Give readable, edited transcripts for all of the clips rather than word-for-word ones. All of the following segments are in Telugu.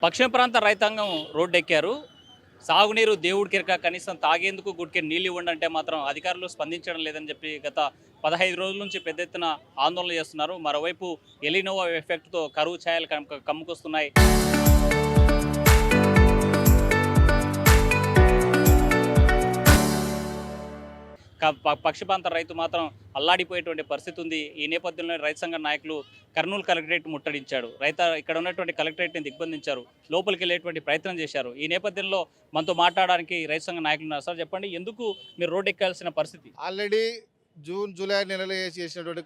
పశ్చిమ ప్రాంత రైతాంగం రోడ్డెక్కారు. సాగునీరు దేవుడికెరక కనీసం తాగేందుకు గుడికెడు నీళ్లు ఇవ్వండి అంటే మాత్రం అధికారులు స్పందించడం లేదని చెప్పి గత 15 రోజుల నుంచి పెద్ద ఎత్తున ఆందోళన చేస్తున్నారు. మరోవైపు ఎలినోవా ఎఫెక్ట్‌తో కరువు ఛాయలు కమ్ముకొస్తున్నాయి. పక్షిపాంత రైతు మాత్రం అల్లాడిపోయేటువంటి పరిస్థితి ఉంది. ఈ నేపథ్యంలో రైతు సంఘ నాయకులు కర్నూలు కలెక్టరేట్ ముట్టడించాడు. ఇక్కడ ఉన్నటువంటి కలెక్టరేట్ని దిగ్బంధించారు. లోపలికి వెళ్ళేటువంటి ప్రయత్నం చేశారు. ఈ నేపథ్యంలో మనతో మాట్లాడడానికి రైతు సంఘ నాయకులు ఉన్నారు. సార్ చెప్పండి, ఎందుకు మీరు రోడ్డు ఎక్కాల్సిన పరిస్థితి? ఆల్రెడీ జూన్, జూలై నెలలో చేసినటువంటి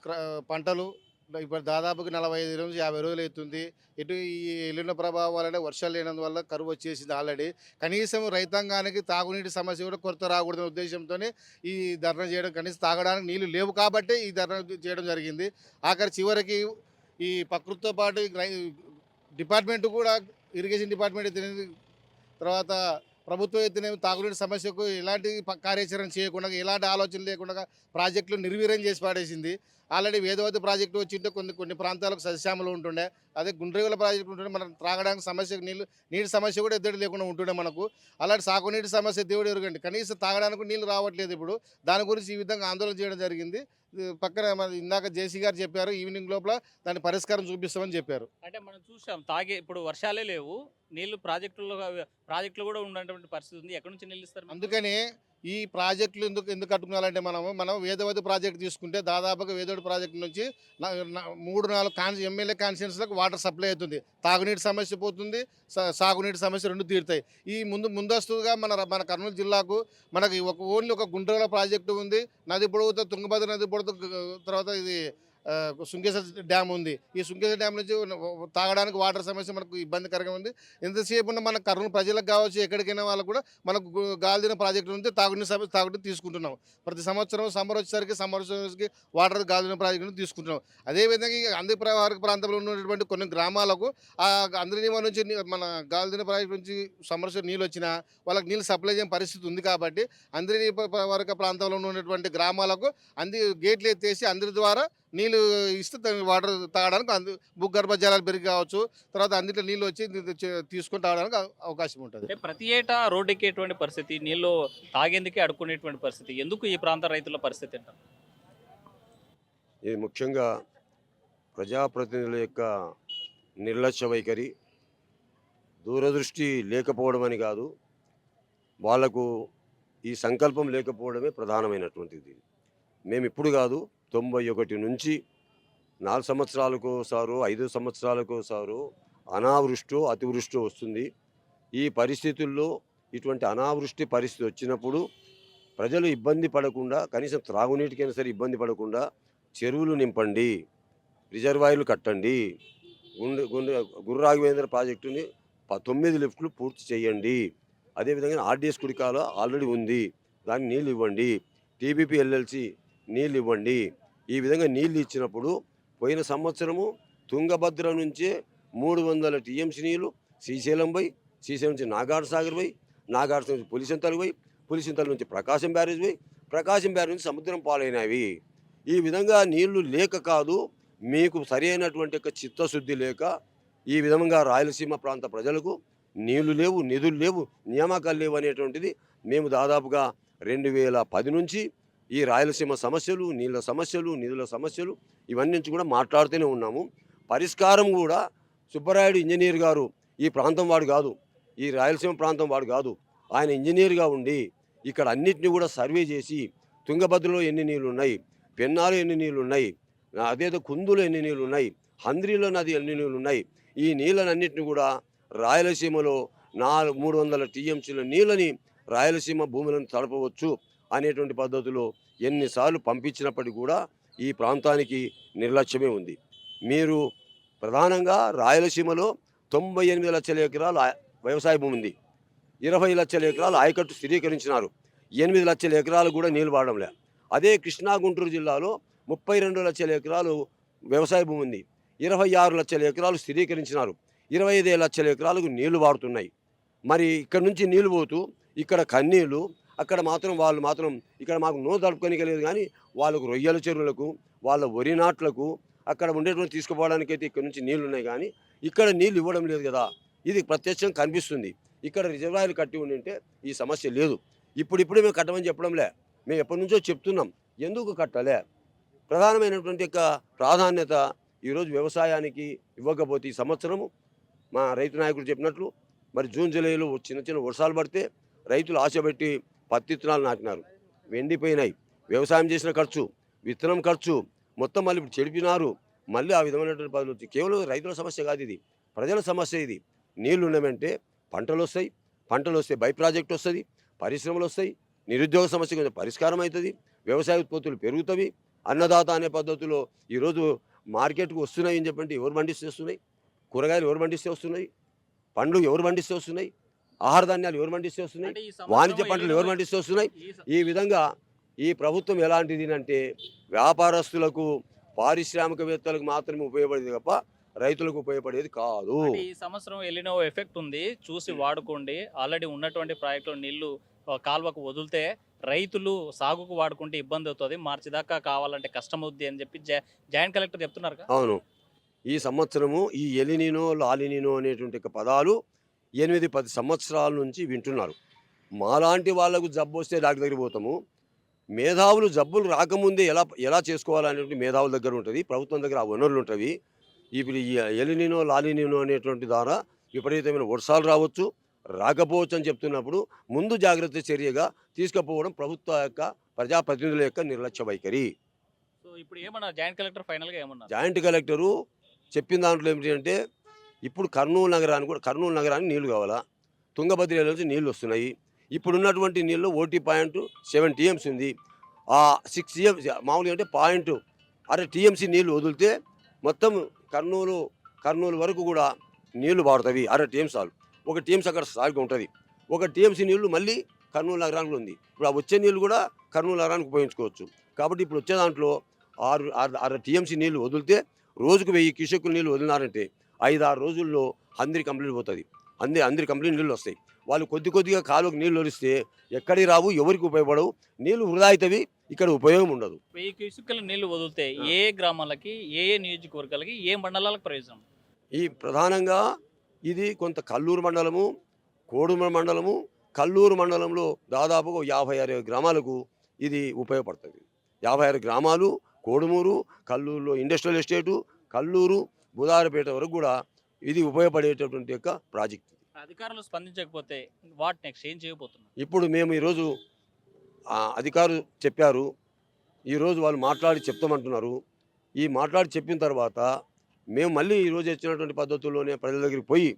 పంటలు ఇప్పుడు దాదాపుగా 45 నుంచి 50 రోజులు అవుతుంది. ఇటు ఈ ఎల్లిన ప్రభావం వలన వర్షాలు లేనందువల్ల కరువు వచ్చేసింది ఆల్రెడీ. కనీసం రైతాంగానికి తాగునీటి సమస్య కూడా కొరత రాకూడదనే ఉద్దేశంతోనే ఈ ధర్నా చేయడం, కనీసం తాగడానికి నీళ్లు లేవు కాబట్టి ఈ ధర్నా చేయడం జరిగింది. చివరికి ఈ ప్రకృతితో పాటు డిపార్ట్మెంట్ కూడా, ఇరిగేషన్ డిపార్ట్మెంట్ అయితేనేమి, తర్వాత ప్రభుత్వం అయితేనేమి తాగునీటి సమస్యకు ఎలాంటి కార్యాచరణ చేయకుండా, ఎలాంటి ఆలోచన లేకుండా ప్రాజెక్టులు నిర్వీర్యం చేసి పాడేసింది. ఆల్రెడీ వేదవతి ప్రాజెక్టు వచ్చింటే కొన్ని ప్రాంతాలకు సస్యశ్యామలు ఉంటుండే. అదే గుండ్రేగుల ప్రాజెక్టు ఉంటుండే మనం త్రాగడానికి సమస్య, నీటి సమస్య కూడా ఎద్దడి లేకుండా ఉంటుండే మనకు. అలాంటి సాగునీటి సమస్య దేవుడు ఎరుగండి, కనీసం తాగడానికి నీళ్ళు రావట్లేదు. ఇప్పుడు దాని గురించి ఈ విధంగా ఆందోళన చేయడం జరిగింది. పక్కన ఇందాక జేసీ గారు చెప్పారు, ఈవినింగ్ లోపల దాని పరిష్కారం చూపిస్తామని చెప్పారు. అంటే మనం చూసాం ఇప్పుడు వర్షాలే లేవు, నీళ్లు ప్రాజెక్టులు కూడా ఉన్నటువంటి పరిస్థితి ఉంది. ఎక్కడి నుంచి నీళ్ళు ఇస్తారు? అందుకని ఈ ప్రాజెక్టులు ఎందుకు కట్టుకోవాలంటే మనం వేదవతి ప్రాజెక్ట్ తీసుకుంటే దాదాపుగా వేదవతి ప్రాజెక్టు నుంచి 3-4 ఎమ్మెల్యే కాన్స్టిట్యూన్సీలకు వాటర్ సప్లై అవుతుంది. తాగునీటి సమస్య పోతుంది, సాగునీటి సమస్య రెండు తీరుతాయి. ఈ ముందస్తుగా మన కర్నూలు జిల్లాకు మనకి ఓన్లీ ఒక గుంటూరు ప్రాజెక్టు ఉంది. నది పొడవుతో తుంగభద్ర నది పొడవుతో, తర్వాత ఇది సుంకేశ్వర డ్యామ్ ఉంది. ఈ సుంకేశ్వర డ్యామ్ నుంచి తాగడానికి వాటర్ సమస్య మనకు ఇబ్బందికరంగా ఉంది. ఎంతసేపు ఉన్న మన కర్నూలు ప్రజలకు కావచ్చు, ఎక్కడికైనా వాళ్ళకు కూడా మనకు గాలిదిన ప్రాజెక్టు నుంచి తాగునీటి తీసుకుంటున్నాం. ప్రతి సంవత్సరం సమ్మర్ వచ్చేసరికి వాటర్ గాలిదిన ప్రాజెక్టు తీసుకుంటున్నాం. అదేవిధంగా ఈ అంది ప్రవాహక ప్రాంతంలో ఉన్నటువంటి కొన్ని గ్రామాలకు ఆ అంద్రినీవా నుంచి మన గాలిదిన ప్రాజెక్టు నుంచి సమ్మర్ నీళ్ళు వచ్చినా వాళ్ళకి నీళ్ళు సప్లై చేయని పరిస్థితి ఉంది. కాబట్టి అంద్రినీవా ప్రాంతంలో ఉన్నటువంటి గ్రామాలకు గేట్లు ఎత్తేసి అందరి ద్వారా నీళ్ళు ఇస్తే వాటర్ తాగడానికి భూగర్భ జలాలు పెరిగి కావచ్చు, తర్వాత అందులో నీళ్ళు వచ్చి తీసుకొని తాగడానికి అవకాశం ఉంటుంది. ప్రతి ఏటా రోడ్డు ఎక్కేటువంటి పరిస్థితి, నీళ్ళు తాగేందుకే అడుక్కునేటువంటి పరిస్థితి, ఎందుకు ఈ ప్రాంత రైతుల పరిస్థితి అంటారు? ఇది ముఖ్యంగా ప్రజాప్రతినిధుల యొక్క నిర్లక్ష్య వైఖరి, దూరదృష్టి లేకపోవడం అని కాదు, వాళ్లకు ఈ సంకల్పం లేకపోవడమే ప్రధానమైనటువంటిది. మేము ఇప్పుడు కాదు, 91 నుంచి 4 సంవత్సరాలకు ఒకసారి, 5 సంవత్సరాలకు ఒకసారి అనావృష్టి అతివృష్టి వస్తుంది. ఈ పరిస్థితుల్లో ఇటువంటి అనావృష్టి పరిస్థితి వచ్చినప్పుడు ప్రజలు ఇబ్బంది పడకుండా, కనీసం త్రాగునీటికైనా సరే ఇబ్బంది పడకుండా చెరువులు నింపండి, రిజర్వాయర్లు కట్టండి, గుర్రాఘవేంద్ర ప్రాజెక్టుని 9 లిఫ్ట్లు పూర్తి చేయండి. అదేవిధంగా ఆర్డీఎస్ కుడికాల ఆల్రెడీ ఉంది, దానికి నీళ్ళు ఇవ్వండి. టీబీపీ ఎల్ఎల్సి నీళ్ళు ఇవ్వండి. ఈ విధంగా నీళ్ళు ఇచ్చినప్పుడు పోయిన సంవత్సరము తుంగభద్ర నుంచే 300 టీఎంసీ నీళ్ళు శ్రీశైలం పోయి, శ్రీశైలం నుంచి నాగార్జున సాగర్ పోయి, నాగార్జున నుంచి పులిచింతలు పోయి, పులిచింతల నుంచి ప్రకాశం బ్యారేజ్ పోయి, ప్రకాశం బ్యారేజ్ నుంచి సముద్రం పాలైనవి. ఈ విధంగా నీళ్లు లేక కాదు, మీకు సరైనటువంటి చిత్తశుద్ధి లేక ఈ విధంగా రాయలసీమ ప్రాంత ప్రజలకు నీళ్లు లేవు, నిధులు లేవు, నియామకాలు లేవు అనేటువంటిది మేము దాదాపుగా 2010 నుంచి ఈ రాయలసీమ సమస్యలు, నీళ్ళ సమస్యలు, నిధుల సమస్యలు ఇవన్నీ నుంచి కూడా మాట్లాడుతూనే ఉన్నాము. పరిష్కారం కూడా సుబ్బరాయుడు ఇంజనీర్ గారు ఈ ప్రాంతం వాడు కాదు, ఈ రాయలసీమ ప్రాంతం వాడు కాదు. ఆయన ఇంజనీర్గా ఉండి ఇక్కడ అన్నిటిని కూడా సర్వే చేసి తుంగభద్రలో ఎన్ని నీళ్ళు ఉన్నాయి, పెన్నాలో ఎన్ని నీళ్ళు ఉన్నాయి, అదేదో కుందులో ఎన్ని నీళ్ళు ఉన్నాయి, హంద్రీలో నది ఎన్ని నీళ్ళు ఉన్నాయి, ఈ నీళ్ళనన్నింటినీ కూడా రాయలసీమలో 300 టీఎంసీల నీళ్ళని రాయలసీమ భూములను తడపవచ్చు అనేటువంటి పద్ధతిలో ఎన్నిసార్లు పంపించినప్పటికీ కూడా ఈ ప్రాంతానికి నిర్లక్ష్యమే ఉంది. మీరు ప్రధానంగా రాయలసీమలో 98 లక్షల ఎకరాలు వ్యవసాయ భూమి ఉంది, 20 లక్షల ఎకరాలు ఆయకట్టు స్థిరీకరించినారు, 8 లక్షల ఎకరాలు కూడా నీళ్ళు వాడడంలే. అదే కృష్ణా గుంటూరు జిల్లాలో 32 లక్షల ఎకరాలు వ్యవసాయ భూమి ఉంది, 26 లక్షల ఎకరాలు స్థిరీకరించినారు, 25 లక్షల ఎకరాలకు నీళ్లు వాడుతున్నాయి. మరి ఇక్కడ నుంచి నీళ్ళు పోతూ ఇక్కడ కన్నీళ్ళు, అక్కడ మాత్రం వాళ్ళు మాత్రం ఇక్కడ మాకు నో దడుపుకోనిక లేదు, కానీ వాళ్ళకు రొయ్యల చెరువులకు, వాళ్ళ వరి నాట్లకు అక్కడ ఉండేటువంటి తీసుకుపోవడానికైతే ఇక్కడ నుంచి నీళ్ళు ఉన్నాయి, కానీ ఇక్కడ నీళ్ళు ఇవ్వడం లేదు కదా. ఇది ప్రత్యక్షంగా కనిపిస్తుంది. ఇక్కడ రిజర్వాయర్లు కట్టి ఉండింటే ఈ సమస్య లేదు. ఇప్పుడిప్పుడే మేము కట్టమని చెప్పడంలే, మేము ఎప్పటి నుంచో చెప్తున్నాం. ఎందుకు కట్టలే? ప్రధానమైనటువంటి యొక్క ప్రాధాన్యత ఈరోజు వ్యవసాయానికి ఇవ్వకపోతే ఈ సంవత్సరము మా రైతు నాయకులు చెప్పినట్లు మరి జూన్ జూలైలో చిన్న చిన్న వర్షాలు పడితే రైతులు ఆశపెట్టి పత్తి విత్తనాలు నాటినారు, ఎండిపోయినాయి. వ్యవసాయం చేసిన ఖర్చు, విత్తనం ఖర్చు మొత్తం మళ్ళీ ఇప్పుడు చెడిపినారు. మళ్ళీ ఆ విధమైనటువంటి పనులు వచ్చి కేవలం రైతుల సమస్య కాదు, ఇది ప్రజల సమస్య. ఇది నీళ్లు ఉన్నామంటే పంటలు వస్తాయి, పంటలు వస్తే బై ప్రాజెక్ట్ వస్తుంది, పరిశ్రమలు వస్తాయి, నిరుద్యోగ సమస్య కొంచెం పరిష్కారం అవుతుంది, వ్యవసాయ ఉత్పత్తులు పెరుగుతాయి. అన్నదాత అనే పద్ధతిలో ఈరోజు మార్కెట్కు వస్తున్నాయి అని చెప్పంటే ఎవరు పండిస్తే వస్తున్నాయి? కూరగాయలు ఎవరు పండిస్తే వస్తున్నాయి? పండ్లు ఎవరు పండిస్తే వస్తున్నాయి? ఆహార ధాన్యాలు ఎవరు పండిస్తే వస్తున్నాయి? అంటే ఈ సంవత్సరం వాణిజ్య పంటలు ఎవరు పండిస్తే వస్తున్నాయి? ఈ విధంగా ఈ ప్రభుత్వం ఎలాంటిది అంటే వ్యాపారస్తులకు, పారిశ్రామికవేత్తలకు మాత్రమే ఉపయోగపడేది తప్ప రైతులకు ఉపయోగపడేది కాదు. అంటే ఈ సంవత్సరం ఎలినో ఎఫెక్ట్ ఉంది, చూసి వాడుకోండి. ఆల్రెడీ ఉన్నటువంటి ప్రాజెక్టులో నీళ్లు కాలువకు వదిలితే రైతులు సాగుకు వాడుకుంటే ఇబ్బంది అవుతుంది, మార్చి దాకా కావాలంటే కష్టం అవుద్ది అని చెప్పి జాయింట్ కలెక్టర్ చెప్తున్నారు కదా. అవును, ఈ సంవత్సరము ఈ ఎలినినో లాలినినో అనేటువంటి ఒక పదాలు 8-10 సంవత్సరాల నుంచి వింటున్నారు. మాలాంటి వాళ్ళకు జబ్బు వస్తే డాక్టర్ దగ్గరికి పోతాము. మేధావులు జబ్బులు రాకముందే ఎలా చేసుకోవాలనేటువంటి మేధావుల దగ్గర ఉంటుంది, ప్రభుత్వం దగ్గర ఆ వనరులు ఉంటవి. ఇప్పుడు ఈ ఎలినినో లాలినినో అనేటువంటి ద్వారా విపరీతమైన వర్షాలు రావచ్చు, రాకపోవచ్చు అని చెప్తున్నప్పుడు ముందు జాగ్రత్త చర్యగా తీసుకుపోవడం ప్రభుత్వ యొక్క ప్రజాప్రతినిధుల యొక్క నిర్లక్ష్య వైఖరి. సో ఇప్పుడు ఏమన్నారు జాయింట్ కలెక్టర్ ఫైనల్గా ఏమన్నారు? జాయింట్ కలెక్టరు చెప్పిన దాంట్లో ఏమిటి అంటే ఇప్పుడు కర్నూలు నగరానికి నీళ్లు కావాలా, తుంగభద్ర నుంచి నీళ్లు వస్తున్నాయి. ఇప్పుడు ఉన్నటువంటి నీళ్ళు 1.7 టీఎంసీ ఉంది. ఆ 6 టీఎంసీ మామూలుగా అంటే 0.6 టీఎంసీ నీళ్లు వదిలితే మొత్తం కర్నూలు వరకు కూడా నీళ్లు వాడుతుంది. 1/2 టీఎంసీ చాలు. 1 టీఎంసీ అక్కడ సాగుగా ఉంటుంది. 1 టీఎంసీ నీళ్లు మళ్ళీ కర్నూలు నగరానికి ఉంది. ఇప్పుడు ఆ వచ్చే నీళ్ళు కూడా కర్నూలు నగరానికి ఉపయోగించుకోవచ్చు. కాబట్టి ఇప్పుడు వచ్చే దాంట్లో 6 టీఎంసీ నీళ్లు వదిలితే రోజుకు 1000 క్యూసెక్కుల నీళ్ళు వదిలినారంటే 5-6 రోజుల్లో అందరి కంప్లీట్ పోతుంది. అందరి కంప్లీట్ నీళ్ళు వస్తాయి. వాళ్ళు కొద్దిగా కాలువకు నీళ్ళు వదిలిస్తే ఎక్కడికి రావు, ఎవరికి ఉపయోగపడవు, నీళ్లు వృధా అవుతాయి, ఇక్కడ ఉపయోగం ఉండదు. 1000 క్యూసెక్కుల నీళ్లు వదిలితే ఏ గ్రామాలకి, ఏ నియోజకవర్గాలకి, ఏ మండలాలకు ప్రయోజనం? ఈ ప్రధానంగా ఇది కొంత కల్లూరు మండలము, కోడుమూరు మండలము, కల్లూరు మండలంలో దాదాపుగా 56 గ్రామాలకు ఇది ఉపయోగపడుతుంది. 56 గ్రామాలు, కోడుమూరు, కల్లూరులో ఇండస్ట్రియల్ ఎస్టేటు, కల్లూరు, బుధారపేట వరకు కూడా ఇది ఉపయోగపడేటటువంటి యొక్క ప్రాజెక్ట్. అధికారులు స్పందించకపోతే వాట్ నెక్స్ట్ ఏం చేయబోతున్నారు? ఇప్పుడు మేము ఈరోజు అధికారులు చెప్పారు, ఈరోజు వాళ్ళు మాట్లాడి చెప్తామంటున్నారు. ఈ మాట్లాడి చెప్పిన తర్వాత మేము మళ్ళీ ఈరోజు ఇచ్చినటువంటి పద్ధతుల్లోనే ప్రజల దగ్గరికి పోయి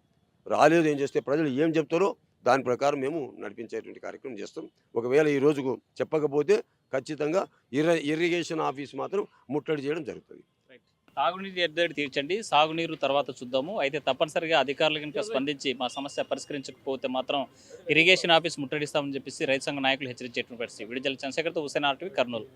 రాలేదు ఏం చేస్తే ప్రజలు ఏం చెప్తారో దాని ప్రకారం మేము నడిపించేటువంటి కార్యక్రమం చేస్తాం. ఒకవేళ ఈ రోజుకు చెప్పకపోతే ఖచ్చితంగా ఇరిగేషన్ ఆఫీస్ మాత్రం ముట్టడి చేయడం జరుగుతుంది. తాగునీరు ఎద్దడి తీర్చండి, సాగునీరు తర్వాత చూద్దాము. అయితే తప్పనిసరిగా అధికారులు కనుక స్పందించి మా సమస్య పరిష్కరించకపోతే మాత్రం ఇరిగేషన్ ఆఫీస్ ముట్టడిస్తామని చెప్పేసి రైతు సంఘ నాయకులు హెచ్చరించేటువంటి పరిస్థితి. విడుదల చంద్రశేఖర్తో హుసేన్ RTV, కర్నూలు.